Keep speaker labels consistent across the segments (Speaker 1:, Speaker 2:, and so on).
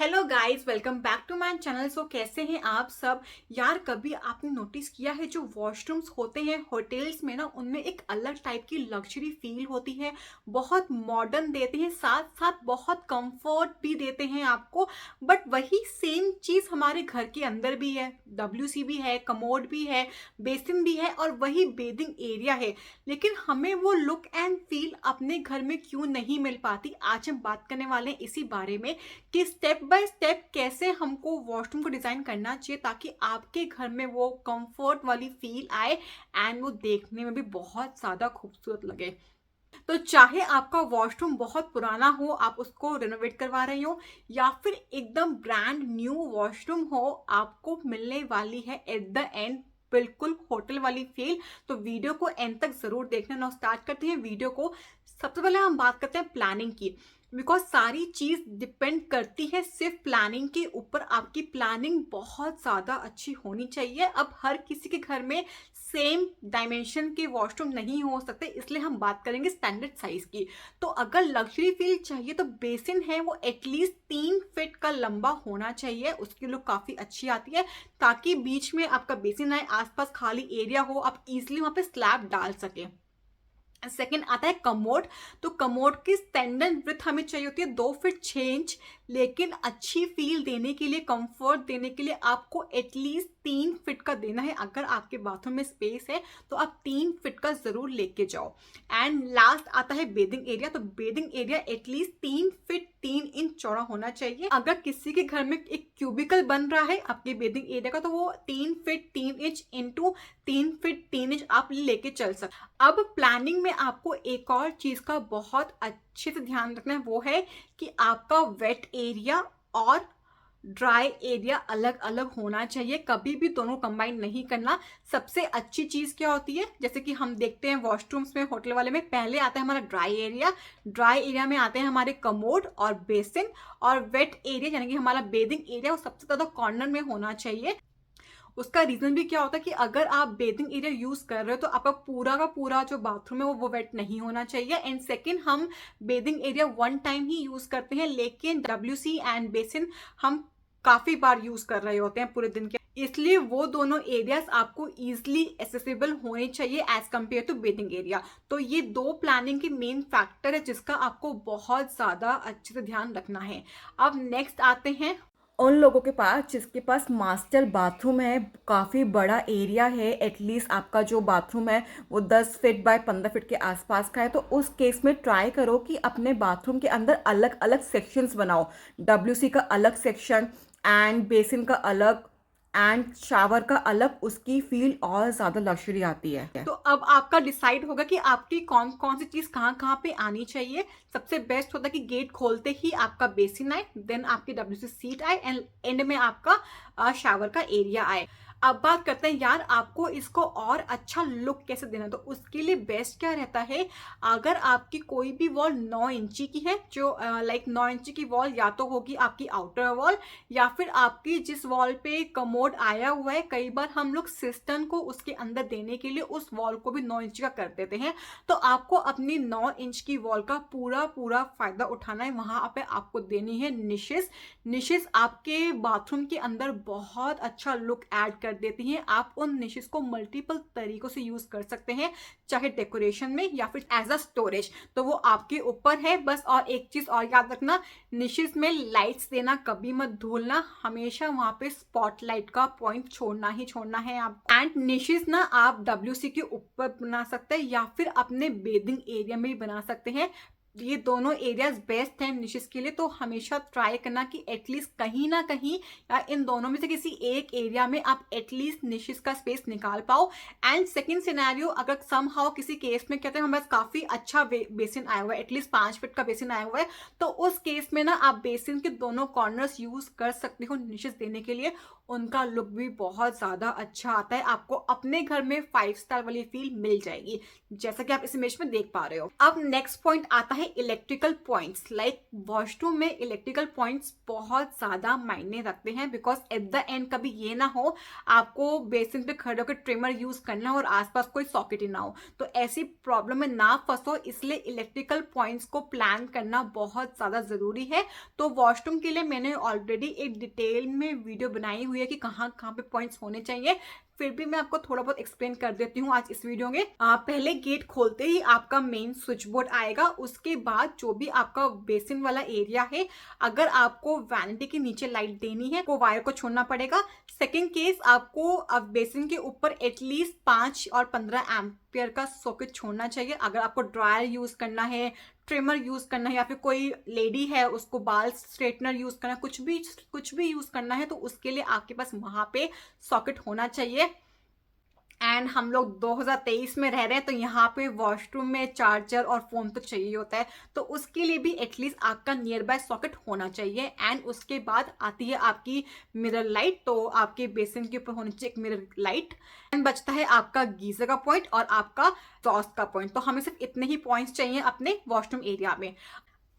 Speaker 1: Hello guys, welcome back to my channel. So कैसे हैं आप सब यार। कभी आपने नोटिस किया है जो वॉशरूम्स होते हैं होटल्स में ना, उनमें एक अलग टाइप की लग्जरी फील होती है। बहुत मॉडर्न देते हैं, साथ साथ बहुत कंफर्ट भी देते हैं आपको। बट वही सेम चीज हमारे घर के अंदर भी है। डब्ल्यूसी भी है, कमोड भी है, बेसिन भी है और वही बेदिंग एरिया है। लेकिन हमें वो लुक एंड फील अपने घर में क्यों नहीं मिल पाती, आज हम बात करने वाले हैं इसी बारे में कि स्टेप बाय स्टेप कैसे हमको वॉशरूम को डिजाइन करना चाहिए ताकि आपके घर में वो कंफर्ट वाली फील आए एंड वो देखने में भी बहुत ज्यादा खूबसूरत लगे। तो चाहे आपका वॉशरूम बहुत पुराना हो, आप उसको रिनोवेट करवा रहे हो, या फिर एकदम ब्रांड न्यू वॉशरूम हो, आपको मिलने वाली है एट द एंड बिल्कुल होटल वाली फील। तो वीडियो को एंड तक जरूर देखना। ना स्टार्ट करते हैं वीडियो को। सबसे पहले हम बात करते हैं प्लानिंग की, बिकॉज सारी चीज डिपेंड करती है सिर्फ प्लानिंग के ऊपर। आपकी प्लानिंग बहुत ज्यादा अच्छी होनी चाहिए। अब हर किसी के घर में सेम डायमेंशन के वॉशरूम नहीं हो सकते, इसलिए हम बात करेंगे स्टैंडर्ड साइज की। तो अगर लग्जरी फील चाहिए तो बेसिन है वो एटलीस्ट 3 फीट का लंबा होना चाहिए, उसकी लुक काफी अच्छी आती है। ताकि बीच में आपका बेसिन आए, आसपास खाली एरिया हो, आप इजिली वहां पे स्लैब डाल सके। सेकेंड आता है कमोड। तो कमोड की स्टैंडर्ड विड्थ हमें चाहिए होती है 2 फीट 6 इंच। लेकिन अच्छी फील देने के लिए, कंफर्ट देने के लिए आपको एटलीस्ट 3 फीट का देना है। अगर आपके बाथरूम में स्पेस है तो आप 3 फीट का जरूर लेके जाओ। एंड लास्ट आता है बेदिंग एरिया। तो bathing area at least 3 feet 3 inch चौड़ा होना चाहिए। अगर किसी के घर में एक क्यूबिकल बन रहा है आपके बेदिंग एरिया का, तो वो 3 feet 3 inch into 3 feet 3 inch आप लेके चल सकते। अब प्लानिंग में आपको एक और चीज का बहुत अच्छे से ध्यान रखना है, वो है कि आपका वेट एरिया और ड्राई एरिया अलग अलग होना चाहिए। कभी भी दोनों कंबाइन नहीं करना। सबसे अच्छी चीज क्या होती है, जैसे कि हम देखते हैं वॉशरूम्स में होटल वाले में, पहले आता है हमारा ड्राई एरिया। ड्राई एरिया में आते हैं हमारे कमोड और बेसिन, और वेट एरिया यानी कि हमारा बेदिंग एरिया वो सबसे ज्यादा कॉर्नर में होना चाहिए। उसका रीजन भी क्या होता है कि अगर आप बेदिंग एरिया यूज कर रहे हो तो आपका पूरा का पूरा जो बाथरूम है वो वेट नहीं होना चाहिए। एंड सेकेंड, हम बेदिंग एरिया वन टाइम ही यूज करते हैं, लेकिन डब्ल्यूसी एंड बेसिन हम काफी बार यूज कर रहे होते हैं पूरे दिन के, इसलिए वो दोनों एरियाज आपको इजिली एसेसिबल होने चाहिए as compare to bathing area. तो ये दो प्लानिंग के मेन फैक्टर है जिसका आपको बहुत ज्यादा अच्छे से ध्यान रखना है। अब नेक्स्ट आते हैं
Speaker 2: उन लोगों के पास जिसके पास मास्टर बाथरूम है, काफ़ी बड़ा एरिया है, एटलीस्ट आपका जो बाथरूम है वो 10 फीट बाय 15 फीट के आसपास का है। तो उस केस में ट्राई करो कि अपने बाथरूम के अंदर अलग अलग सेक्शंस बनाओ। डब्ल्यूसी का अलग सेक्शन एंड बेसिन का अलग एंड शावर का अलग, उसकी फील और ज़्यादा लग्जरी आती है।
Speaker 1: तो अब आपका डिसाइड होगा कि आपकी कौन कौन सी चीज कहाँ कहाँ पे आनी चाहिए। सबसे बेस्ट होता है कि गेट खोलते ही आपका बेसिन आए, देन आपकी डब्ल्यूसी सीट आए एंड एंड में आपका शावर का एरिया आए। अब बात करते हैं यार, आपको इसको और अच्छा लुक कैसे देना। तो उसके लिए बेस्ट क्या रहता है, अगर आपकी कोई भी वॉल 9 इंची की है, जो लाइक 9 इंची की वॉल या तो होगी आपकी आउटर वॉल, या फिर आपकी जिस वॉल पे कमोड आया हुआ है, कई बार हम लोग सिस्टम को उसके अंदर देने के लिए उस वॉल को भी 9 इंच का कर देते हैं। तो आपको अपनी 9 इंच की वॉल का पूरा पूरा फायदा उठाना है। वहां पे आपको देनी है निशेस। निशेस आपके बाथरूम के अंदर बहुत अच्छा लुक ऐड कर देती हैं। आप उन निशेस को मल्टीपल तरीकों से यूज कर सकते हैं, चाहे डेकोरेशन में या फिर एज अ स्टोरेज, तो वो आपके ऊपर है बस। और एक चीज और याद रखना, निशेस में लाइट्स देना कभी मत भूलना। हमेशा वहां पे स्पॉटलाइट का पॉइंट छोड़ना ही छोड़ना है आप। एंड निशेस ना आप डब्ल्यूसी के ऊपर बना सकते हैं या फिर अपने बेदिंग एरिया में भी बना सकते हैं। ये दोनों एरियाज बेस्ट हैं निशेस के लिए। तो हमेशा ट्राई करना कि एटलीस्ट कहीं ना कहीं या इन दोनों में से किसी एक एरिया में आप एटलीस्ट निशेस का स्पेस निकाल पाओ। एंड सेकंड सिनेरियो, अगर समहाउ किसी केस में कहते हैं हमारे पास काफी अच्छा बेसिन आया हुआ है, एटलीस्ट 5 फीट का बेसिन आया हुआ है, तो उस केस में ना आप बेसिन के दोनों कॉर्नर्स यूज कर सकते हो निशेस देने के लिए। उनका लुक भी बहुत ज्यादा अच्छा आता है, आपको अपने घर में 5 स्टार वाली फील मिल जाएगी, जैसा कि आप इस इमेज में देख पा रहे हो। अब नेक्स्ट पॉइंट आता है है इलेक्ट्रिकल पॉइंट्स। लाइक वॉशरूम में इलेक्ट्रिकल पॉइंट्स बहुत ज़्यादा मायने रखते हैं, बिकॉज एट द एंड कभी ये ना हो आपको बेसिन पे खड़े होकर ट्रिमर यूज़ करना हो और आसपास कोई सॉकेट ही ना हो, तो ऐसी प्रॉब्लम में ना फंसो, इसलिए इलेक्ट्रिकल पॉइंट्स को प्लान करना बहुत ज़्यादा ज़रूरी है। तो वॉशरूम के लिए मैंने ऑलरेडी एक डिटेल में वीडियो बनाई हुई है कि कहाँ कहाँ पे पॉइंट्स होने चाहिए, फिर भी मैं आपको थोड़ा बहुत एक्सप्लेन कर देती हूँ आज इस वीडियो में। पहले गेट खोलते ही आपका मेन स्विच बोर्ड आएगा, उसके बाद जो भी आपका बेसिन वाला एरिया है, अगर आपको वैनिटी के नीचे लाइट देनी है तो वायर को छोड़ना पड़ेगा। सेकेंड केस, आपको अब बेसिन के ऊपर एटलीस्ट 5 और 15 एम्पियर का सॉकेट छोड़ना चाहिए। अगर आपको ड्रायर यूज करना है, ट्रिमर यूज करना है, या फिर कोई लेडी है उसको बाल स्ट्रेटनर यूज करना है, कुछ भी यूज करना है, तो उसके लिए आपके पास वहां पे सॉकेट होना चाहिए। एंड हम लोग 2023 में रह रहे हैं, तो यहाँ पे वॉशरूम में चार्जर और फोन तो चाहिए होता है, तो उसके लिए भी एटलीस्ट आपका नियर बाय सॉकेट होना चाहिए। एंड उसके बाद आती है आपकी मिरर लाइट, तो आपके बेसिन के ऊपर होनी चाहिए एक मिरर लाइट। एंड बचता है आपका गीजर का पॉइंट और आपका एग्जॉस्ट का पॉइंट, तो हमें सिर्फ इतने ही पॉइंट्स चाहिए अपने वॉशरूम एरिया में।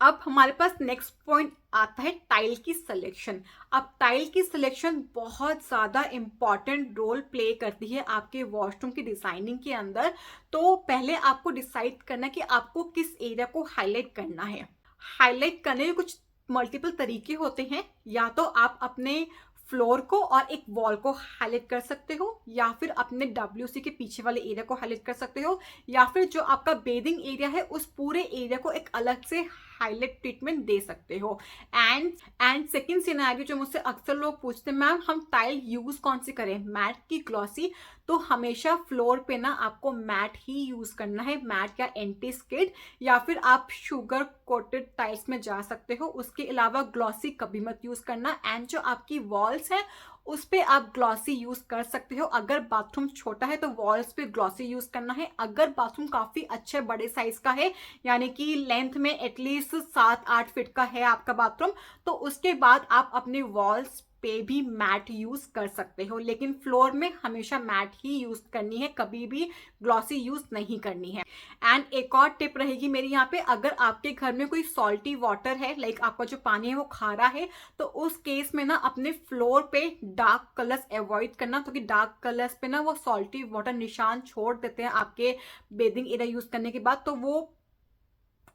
Speaker 1: अब हमारे पास नेक्स्ट पॉइंट आता है टाइल की सिलेक्शन। अब टाइल की सिलेक्शन बहुत ज़्यादा इंपॉर्टेंट रोल प्ले करती है आपके वॉशरूम की डिजाइनिंग के अंदर। तो पहले आपको डिसाइड करना है कि आपको किस एरिया को हाईलाइट करना है। हाईलाइट करने के कुछ मल्टीपल तरीके होते हैं, या तो आप अपने फ्लोर को और एक वॉल को हाईलाइट कर सकते हो, या फिर अपने WC के पीछे वाले एरिया को हाईलाइट कर सकते हो, या फिर जो आपका बेदिंग एरिया है उस पूरे एरिया को एक अलग से हाईलाइट ट्रीटमेंट दे सकते हो। एंड सेकंड सिनेरियो जो मुझसे अक्सर लोग पूछते हैं, मैम हम टाइल यूज कौन सी करें, मैट की ग्लॉसी? तो हमेशा फ्लोर पे ना आपको मैट ही यूज करना है, मैट या एंटी स्किड, या फिर आप शुगर कोटेड टाइल्स में जा सकते हो। उसके अलावा ग्लॉसी कभी मत यूज करना। एंड जो आपकी वॉल्स है उस पे आप ग्लॉसी यूज कर सकते हो। अगर बाथरूम छोटा है तो वॉल्स पे ग्लॉसी यूज करना है। अगर बाथरूम काफी अच्छे बड़े साइज का है, यानी कि लेंथ में एटलीस्ट 7-8 फीट का है आपका बाथरूम, तो उसके बाद आप अपने वॉल्स पे भी मैट यूज कर सकते हो, लेकिन फ्लोर में हमेशा मैट ही यूज करनी है, कभी भी ग्लॉसी यूज नहीं करनी है। एंड एक और टिप रहेगी मेरी यहाँ पे, अगर आपके घर में कोई सॉल्टी वाटर है, लाइक आपका जो पानी है वो खारा है, तो उस केस में ना अपने फ्लोर पे डार्क कलर्स अवॉइड करना, क्योंकि डार्क कलर्स पे ना वो सॉल्टी वाटर निशान छोड़ देते हैं आपके बेदिंग एरिया यूज करने के बाद, तो वो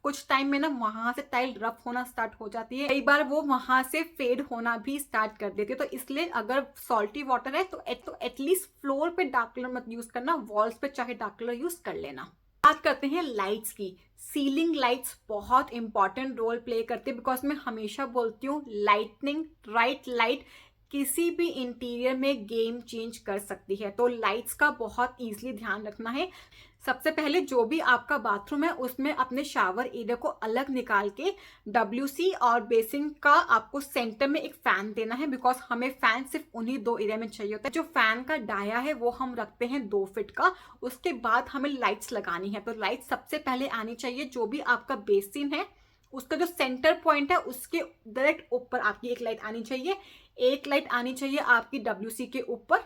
Speaker 1: कुछ टाइम में ना वहां से टाइल रफ होना स्टार्ट हो जाती है, कई बार वो वहां से फेड होना भी स्टार्ट कर देती है। तो इसलिए अगर सॉल्टी वाटर है तो एटलीस्ट फ्लोर पे डार्क कलर मत यूज करना, वॉल्स पे चाहे डार्क कलर यूज कर लेना। बात करते हैं लाइट्स की। सीलिंग लाइट्स बहुत इंपॉर्टेंट रोल प्ले करते हैं, बिकॉज मैं हमेशा बोलती हूँ लाइटनिंग, राइट लाइट किसी भी इंटीरियर में गेम चेंज कर सकती है। तो लाइट्स का बहुत इजीली ध्यान रखना है। सबसे पहले जो भी आपका बाथरूम है उसमें अपने शावर एरिया को अलग निकाल के WC और बेसिन का आपको सेंटर में एक फैन देना है, बिकॉज हमें फैन सिर्फ उन्हीं 2 एरिया में चाहिए होता है। जो फैन का डाया है वो हम रखते हैं 2 फीट का। उसके बाद हमें लाइट्स लगानी है, तो लाइट सबसे पहले आनी चाहिए जो भी आपका बेसिन है उसका जो सेंटर पॉइंट है उसके डायरेक्ट ऊपर आपकी एक लाइट आनी चाहिए। एक लाइट आनी चाहिए आपकी WC के ऊपर,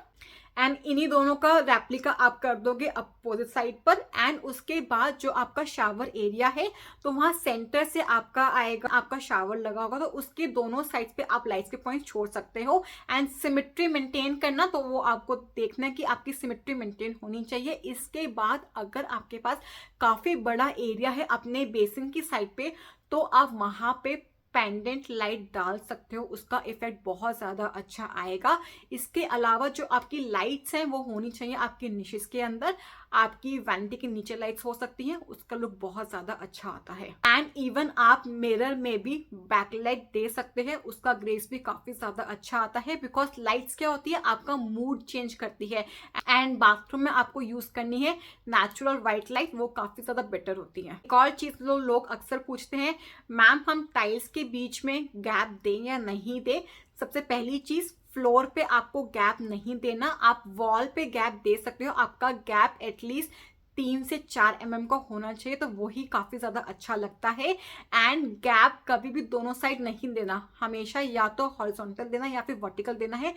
Speaker 1: एंड इन्हीं दोनों का रेप्लिका आप कर दोगे अपोजिट साइड पर। एंड उसके बाद जो आपका शावर एरिया है तो वहां सेंटर से आपका आएगा, आपका शावर लगा होगा, तो उसके दोनों साइड्स पे आप लाइट्स के पॉइंट छोड़ सकते हो। एंड सिमेट्री मेंटेन करना, तो वो आपको देखना है कि आपकी सिमेट्री मेंटेन होनी चाहिए। इसके बाद अगर आपके पास काफी बड़ा एरिया है अपने बेसिन की साइड पे, तो आप वहां पे पेंडेंट लाइट डाल सकते हो, उसका इफेक्ट बहुत ज़्यादा अच्छा आएगा। इसके अलावा जो आपकी लाइट्स हैं वो होनी चाहिए आपके निशेस के अंदर, आपकी वैनिटी के नीचे लाइट्स हो सकती हैं, उसका लुक बहुत ज़्यादा अच्छा आता है। एंड इवन आप मिरर में भी बैकलाइट दे सकते हैं, उसका ग्रेस भी काफ़ी ज़्यादा अच्छा आता है, बिकॉज लाइट्स क्या होती है आपका मूड चेंज करती है। एंड बाथरूम में आपको यूज़ करनी है नेचुरल वाइट लाइट, वो काफ़ी ज़्यादा बेटर होती है। एक और चीज़ लोग अक्सर पूछते हैं, मैम हम टाइल्स के बीच में गैप दें या नहीं दें। सबसे पहली चीज, फ्लोर पे आपको गैप नहीं देना, आप वॉल पे गैप दे सकते हो। आपका गैप एटलीस्ट 3 से 4 mm का होना चाहिए, तो वही काफी ज्यादा अच्छा लगता है। एंड गैप कभी भी दोनों साइड नहीं देना, हमेशा या तो हॉरिजॉन्टल देना या फिर वर्टिकल देना है,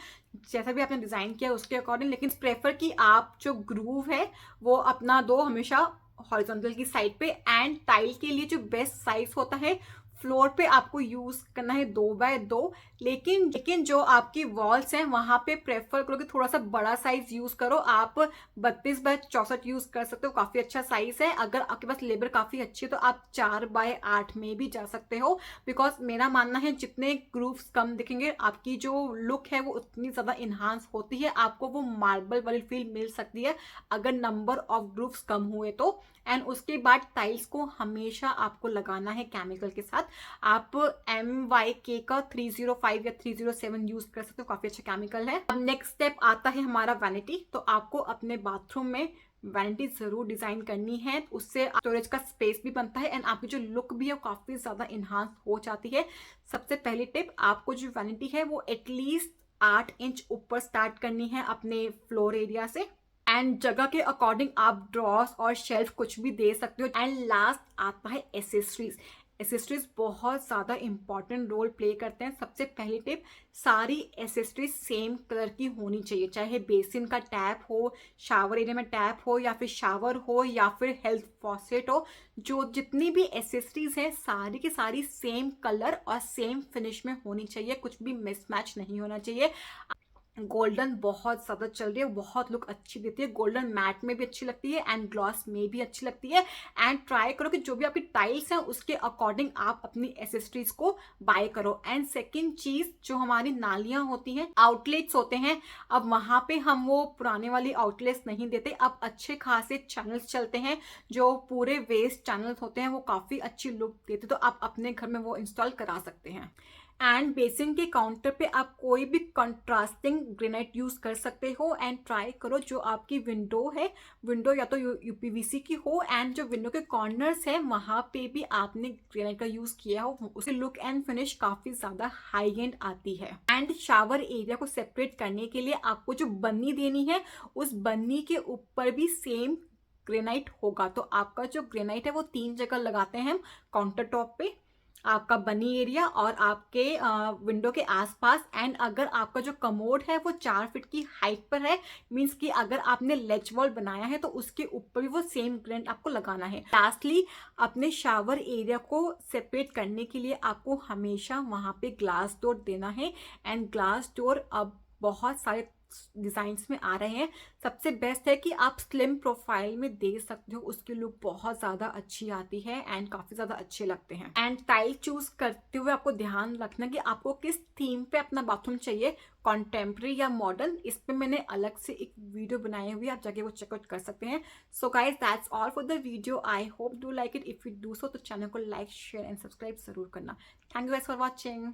Speaker 1: जैसा भी आपने डिजाइन किया उसके अकॉर्डिंग। लेकिन प्रेफर कि आप जो ग्रूव है वो अपना दो हमेशा हॉरिजॉन्टल की साइड पे। एंड टाइल के लिए जो बेस्ट साइज होता है, फ्लोर पे आपको यूज करना है 2x2, लेकिन जो आपकी वॉल्स हैं वहां पे प्रेफर करो कि थोड़ा सा बड़ा साइज यूज करो। आप 32x64 यूज कर सकते हो, काफी अच्छा साइज है। अगर आपके पास लेबर काफी अच्छी है तो आप 4x8 में भी जा सकते हो, बिकॉज मेरा मानना है जितने ग्रूव्स कम दिखेंगे आपकी जो लुक है वो उतनी ज्यादा इन्हांस होती है, आपको वो मार्बल वाली फील मिल सकती है अगर नंबर ऑफ ग्रूव्स कम हुए तो। एंड उसके बाद टाइल्स को हमेशा आपको लगाना है केमिकल के साथ। आप MYK का 305 या 307 यूज कर सकते हो, काफी अच्छा केमिकल है। अब नेक्स्ट स्टेप आता है हमारा वैनिटी। तो आपको अपने बाथरूम में वैनिटी जरूर डिजाइन करनी है, उससे स्टोरेज का स्पेस भी बनता है एंड आपकी जो लुक भी है वो काफी ज्यादा इन्हांस हो जाती है। सबसे पहली टिप, आपको जो वैनिटी है वो एटलीस्ट 8 इंच ऊपर स्टार्ट करनी है अपने फ्लोर एरिया से। एंड जगह के अकॉर्डिंग आप ड्रॉर्स और शेल्फ कुछ भी दे सकते हो। एंड लास्ट आता है एसेसरीज। एसेसरीज बहुत ज़्यादा इंपॉर्टेंट रोल प्ले करते हैं। सबसे पहली टिप, सारी एसेसरीज सेम कलर की होनी चाहिए, चाहे बेसिन का टैप हो, शावर एरिया में टैप हो, या फिर शावर हो, या फिर हेल्थ फॉसेट हो। जो जितनी भी एसेसरीज हैं सारी की सारी सेम कलर और सेम फिनिश में होनी चाहिए, कुछ भी मिसमैच नहीं होना चाहिए। गोल्डन बहुत ज्यादा चल रही है, बहुत लुक अच्छी देती है, गोल्डन मैट में भी अच्छी लगती है एंड ग्लॉस में भी अच्छी लगती है। एंड ट्राई करो कि जो भी आपकी टाइल्स हैं उसके अकॉर्डिंग आप अपनी एसेसरीज को बाय करो। एंड सेकंड चीज, जो हमारी नालियां होती हैं, आउटलेट्स होते हैं, अब वहां पे हम वो पुराने वाली आउटलेट्स नहीं देते, अब अच्छे खासे चैनल्स चलते हैं जो पूरे वेस्ट चैनल्स होते हैं, वो काफी अच्छी लुक देते हैं, तो आप अपने घर में वो इंस्टॉल करा सकते हैं। एंड बेसिन के काउंटर पे आप कोई भी कंट्रास्टिंग ग्रेनाइट यूज कर सकते हो। एंड ट्राई करो जो आपकी विंडो है, विंडो या तो यूपीवीसी की हो, एंड जो विंडो के कॉर्नर्स है वहां पे भी आपने ग्रेनाइट का यूज किया हो, उसकी लुक एंड फिनिश काफी ज्यादा हाई एंड आती है। एंड शावर एरिया को सेपरेट करने के लिए आपको जो बन्नी देनी है, उस बन्नी के ऊपर भी सेम ग्रेनाइट होगा। तो आपका जो ग्रेनाइट है वो 3 जगह लगाते हैं हम, काउंटर टॉप पे, आपका बनी एरिया और आपके विंडो के आसपास। एंड अगर आपका जो कमोड है वो 4 फीट की हाइट पर है, मींस कि अगर आपने लेच वॉल बनाया है तो उसके ऊपर भी वो सेम ग्रेनाइट आपको लगाना है। लास्टली, अपने शावर एरिया को सेपरेट करने के लिए आपको हमेशा वहां पे ग्लास डोर देना है। एंड ग्लास डोर अब बहुत सारे डिजाइन्स में आ रहे हैं, सबसे बेस्ट है कि आप स्लिम प्रोफाइल में दे सकते हो, उसकी लुक बहुत ज्यादा अच्छी आती है एंड काफी ज्यादा अच्छे लगते हैं। एंड टाइल चूज करते हुए आपको ध्यान रखना कि आपको किस थीम पे अपना बाथरूम चाहिए, कॉन्टेम्प्रेरी या मॉडर्न। इस पे मैंने अलग से एक वीडियो बनाई हुई है, आप जाके वो चेकआउट कर सकते हैं। So guys, that's all for the video. I hope do like it. If you do so तो चैनल को लाइक, शेयर एंड सब्सक्राइब जरूर करना। Thank you guys for watching.